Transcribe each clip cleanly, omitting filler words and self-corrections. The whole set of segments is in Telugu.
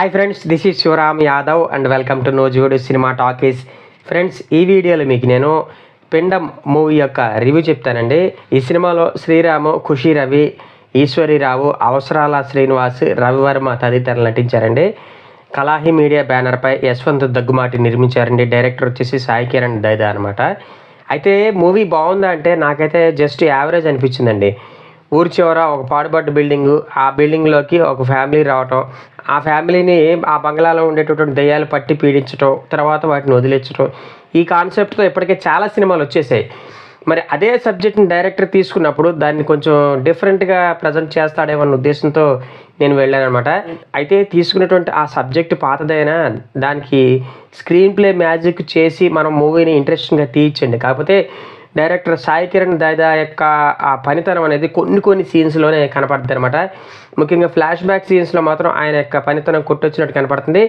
Hi friends, this is Shivaram Yadav and welcome to నోజుగుడు సినిమా టాకీస్. ఫ్రెండ్స్, ఈ వీడియోలో మీకు నేను పిండం మూవీ యొక్క రివ్యూ చెప్తానండి. ఈ సినిమాలో శ్రీరాము, ఖుషి రవి, ఈశ్వరీరావు, అవసరాల శ్రీనివాస్, రవివర్మ తదితరులు నటించారండి. కలాహి మీడియా బ్యానర్పై యశ్వంత్ దగ్గుమాటి నిర్మించారండి. డైరెక్టర్ వచ్చేసి సాయి కిరణ్ దైదా అనమాట. అయితే మూవీ బాగుందా అంటే నాకైతే జస్ట్ యావరేజ్ అనిపించిందండి. ఊరి చివర ఒక పాడుబడ్డ బిల్డింగు, ఆ బిల్డింగ్లోకి ఒక ఫ్యామిలీ రావటం, ఆ ఫ్యామిలీని ఆ బంగ్లాలో ఉండేటటువంటి దయ్యాలు పట్టి పీడించడం, తర్వాత వాటిని వదిలించడం, ఈ కాన్సెప్ట్తో ఇప్పటికే చాలా సినిమాలు వచ్చేసాయి. మరి అదే సబ్జెక్ట్ని డైరెక్టర్ తీసుకున్నప్పుడు దాన్ని కొంచెం డిఫరెంట్గా ప్రజెంట్ చేస్తాడేమన్న ఉద్దేశంతో నేను వెళ్ళాను అనమాట. అయితే తీసుకున్నటువంటి ఆ సబ్జెక్ట్ పాతదైనా దానికి స్క్రీన్ ప్లే మ్యాజిక్ చేసి మనం మూవీని ఇంట్రెస్టింగ్గా తీయించండి. కాకపోతే డైరెక్టర్ సాయి కిరణ్ దైదా యొక్క ఆ పనితనం అనేది కొన్ని సీన్స్లోనే కనపడుతుంది అనమాట. ముఖ్యంగా ఫ్లాష్ బ్యాక్ సీన్స్లో మాత్రం ఆయన యొక్క పనితనం కొట్టొచ్చినట్టు కనపడుతుంది.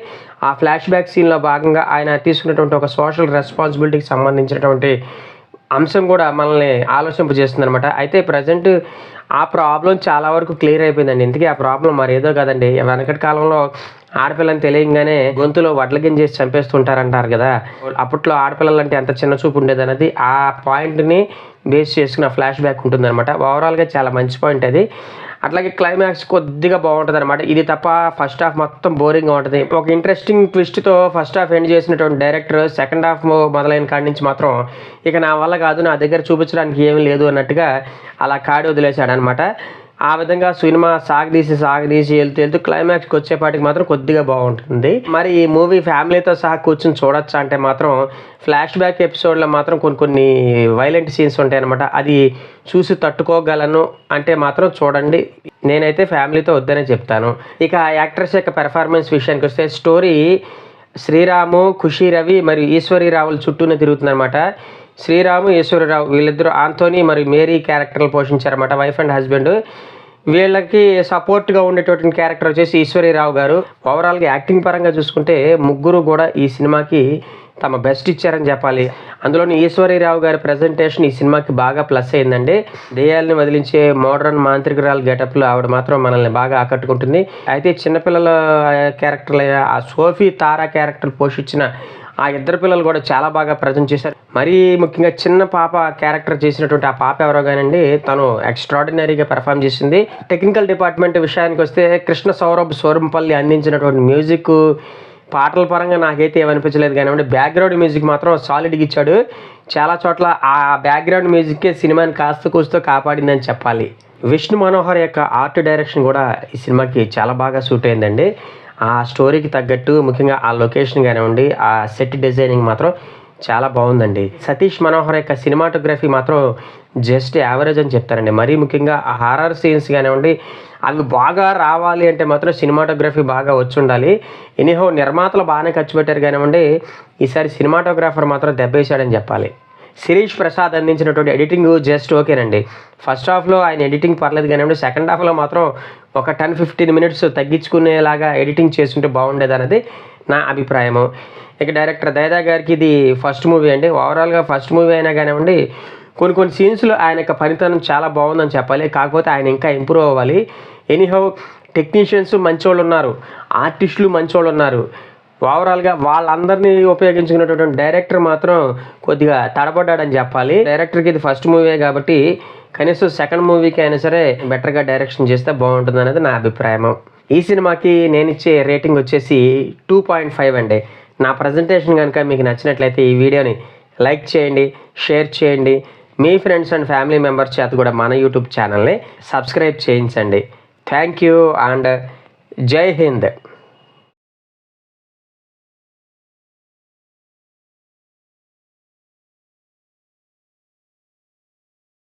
ఆ ఫ్లాష్ బ్యాక్ సీన్లో భాగంగా ఆయన తీసుకున్నటువంటి ఒక సోషల్ రెస్పాన్సిబిలిటీకి సంబంధించినటువంటి అంశం కూడా మనల్ని ఆలోచింపజేస్తుంది అనమాట. అయితే ప్రజెంట్ ఆ ప్రాబ్లం చాలా వరకు క్లియర్ అయిపోయిందండి. ఇంతకీ ఆ ప్రాబ్లం మరి ఏదో కదండి, వెనకటి కాలంలో ఆడపిల్లని తెలియగానే గొంతులో వడ్ల గింజేసి చంపేస్తుంటారంటారు కదా. అప్పట్లో ఆడపిల్లలంటే ఎంత చిన్న చూపు ఉండేది అనేది ఆ పాయింట్ని బేస్ చేసుకున్న ఫ్లాష్ బ్యాక్ ఉంటుందన్నమాట. ఓవరాల్గా చాలా మంచి పాయింట్ అది. అట్లాగే క్లైమాక్స్ కొద్దిగా బాగుంటుంది అనమాట. ఇది తప్ప ఫస్ట్ హాఫ్ మొత్తం బోరింగ్గా ఉంటుంది. ఒక ఇంట్రెస్టింగ్ ట్విస్ట్తో ఫస్ట్ హాఫ్ ఎండ్ చేసినటువంటి డైరెక్టర్ సెకండ్ హాఫ్ మొదలైన కాడి నుంచి మాత్రం ఇక నా వల్ల కాదు, నా దగ్గర చూపించడానికి ఏమీ లేదు అన్నట్టుగా అలా కాడి వదిలేశాడు అనమాట. ఆ విధంగా సినిమా సాగదీసి వెళ్తూ క్లైమాక్స్కి వచ్చేపాటికి మాత్రం కొద్దిగా బాగుంటుంది. మరి ఈ మూవీ ఫ్యామిలీతో సహా కూర్చొని చూడొచ్చా అంటే మాత్రం ఫ్లాష్ బ్యాక్ ఎపిసోడ్లో మాత్రం కొన్ని వైలెంట్ సీన్స్ ఉంటాయి అనమాట. అది చూసి తట్టుకోగలను అంటే మాత్రం చూడండి. నేనైతే ఫ్యామిలీతో వద్దనే చెప్తాను. ఇక యాక్టర్స్ యొక్క పెర్ఫార్మెన్స్ విషయానికి వస్తే స్టోరీ శ్రీరాము, ఖుషి రవి మరియు ఈశ్వరీరావుల చుట్టూనే తిరుగుతుందన్నమాట. శ్రీరాము, ఈశ్వరీరావు వీళ్ళిద్దరూ ఆంథోనీ మరియు మేరీ క్యారెక్టర్లు పోషించారన్నమాట, వైఫ్ అండ్ హస్బెండ్. వీళ్ళకి సపోర్ట్గా ఉండేటటువంటి క్యారెక్టర్ వచ్చేసి ఈశ్వరీరావు గారు. ఓవరాల్గా యాక్టింగ్ పరంగా చూసుకుంటే ముగ్గురు కూడా ఈ సినిమాకి తమ బెస్ట్ ఇచ్చారని చెప్పాలి. అందులోని ఈశ్వరీరావు గారి ప్రజెంటేషన్ ఈ సినిమాకి బాగా ప్లస్ అయిందండి. దెయ్యాలని వదిలించే మోడర్న్ మాంత్రికురాలు గెటప్లో ఆవిడ మాత్రం మనల్ని బాగా ఆకట్టుకుంటుంది. అయితే చిన్నపిల్లల క్యారెక్టర్లు ఆ సోఫీ, తారా క్యారెక్టర్ పోషించిన ఆ ఇద్దరు పిల్లలు కూడా చాలా బాగా ప్రజెంట్ చేశారు. మరీ ముఖ్యంగా చిన్న పాప క్యారెక్టర్ చేసినటువంటి ఆ పాప ఎవరో కానండి, తను ఎక్స్ట్రాడినరీగా పెర్ఫామ్ చేసింది. టెక్నికల్ డిపార్ట్మెంట్ విషయానికి వస్తే కృష్ణ సౌరభ్ సోరంపల్లి అందించినటువంటి మ్యూజిక్ పాటల పరంగా నాకైతే ఏమనిపించలేదు కానివ్వండి, బ్యాక్గ్రౌండ్ మ్యూజిక్ మాత్రం సాలిడ్గా ఇచ్చాడు. చాలా చోట్ల ఆ బ్యాక్గ్రౌండ్ మ్యూజిక్కే సినిమాని కాస్త కూస్తూ కాపాడిందని చెప్పాలి. విష్ణు మనోహర్ యొక్క ఆర్ట్ డైరెక్షన్ కూడా ఈ సినిమాకి చాలా బాగా సూట్ అయిందండి. ఆ స్టోరీకి తగ్గట్టు ముఖ్యంగా ఆ లొకేషన్ కానివ్వండి, ఆ సెట్ డిజైనింగ్ మాత్రం చాలా బాగుందండి. సతీష్ మనోహర్ యొక్క సినిమాటోగ్రఫీ మాత్రం జస్ట్ యావరేజ్ అని చెప్తారండి. మరీ ముఖ్యంగా ఆ హారర్ సీన్స్ కానివ్వండి, అవి బాగా రావాలి అంటే మాత్రం సినిమాటోగ్రఫీ బాగా వచ్చి ఉండాలి. ఎనీహో నిర్మాతలు బాగానే ఖర్చు పెట్టారు కానివ్వండి, ఈసారి సినిమాటోగ్రాఫర్ మాత్రం దెబ్బేశాడని చెప్పాలి. శిరీష్ ప్రసాద్ అందించినటువంటి ఎడిటింగ్ జస్ట్ ఓకేనండి. ఫస్ట్ హాఫ్లో ఆయన ఎడిటింగ్ పర్లేదు కానివ్వండి, సెకండ్ హాఫ్లో మాత్రం ఒక 10-15 మినిట్స్ తగ్గించుకునేలాగా ఎడిటింగ్ చేసుకుంటే బాగుండేది అనేది నా అభిప్రాయము. ఇక డైరెక్టర్ దైదా గారికి ఇది ఫస్ట్ మూవీ అండి. ఓవరాల్గా ఫస్ట్ మూవీ అయినా కానివ్వండి, కొన్ని సీన్స్లో ఆయన యొక్క పనితనం చాలా బాగుందని చెప్పాలి. కాకపోతే ఆయన ఇంకా ఇంప్రూవ్ అవ్వాలి. ఎనీహౌ టెక్నీషియన్స్ మంచోళ్ళు ఉన్నారు, ఆర్టిస్టులు మంచోళ్ళు ఉన్నారు. ఓవరాల్గా వాళ్ళందరినీ ఉపయోగించుకున్నటువంటి డైరెక్టర్ మాత్రం కొద్దిగా తడబడ్డాడని చెప్పాలి. డైరెక్టర్కి ఇది ఫస్ట్ మూవీ కాబట్టి కనీసం సెకండ్ మూవీకి అయినా సరే బెటర్గా డైరెక్షన్ చేస్తే బాగుంటుంది అనేది నా అభిప్రాయం. ఈ సినిమాకి నేను ఇచ్చే రేటింగ్ వచ్చేసి 2.5 అండి. నా ప్రజెంటేషన్ కనుక మీకు నచ్చినట్లయితే ఈ వీడియోని లైక్ చేయండి, షేర్ చేయండి. మీ ఫ్రెండ్స్ అండ్ ఫ్యామిలీ మెంబర్స్ చేత కూడా మన యూట్యూబ్ ఛానల్ని సబ్స్క్రైబ్ చేయించండి. థ్యాంక్ యూ అండ్ జై హింద్.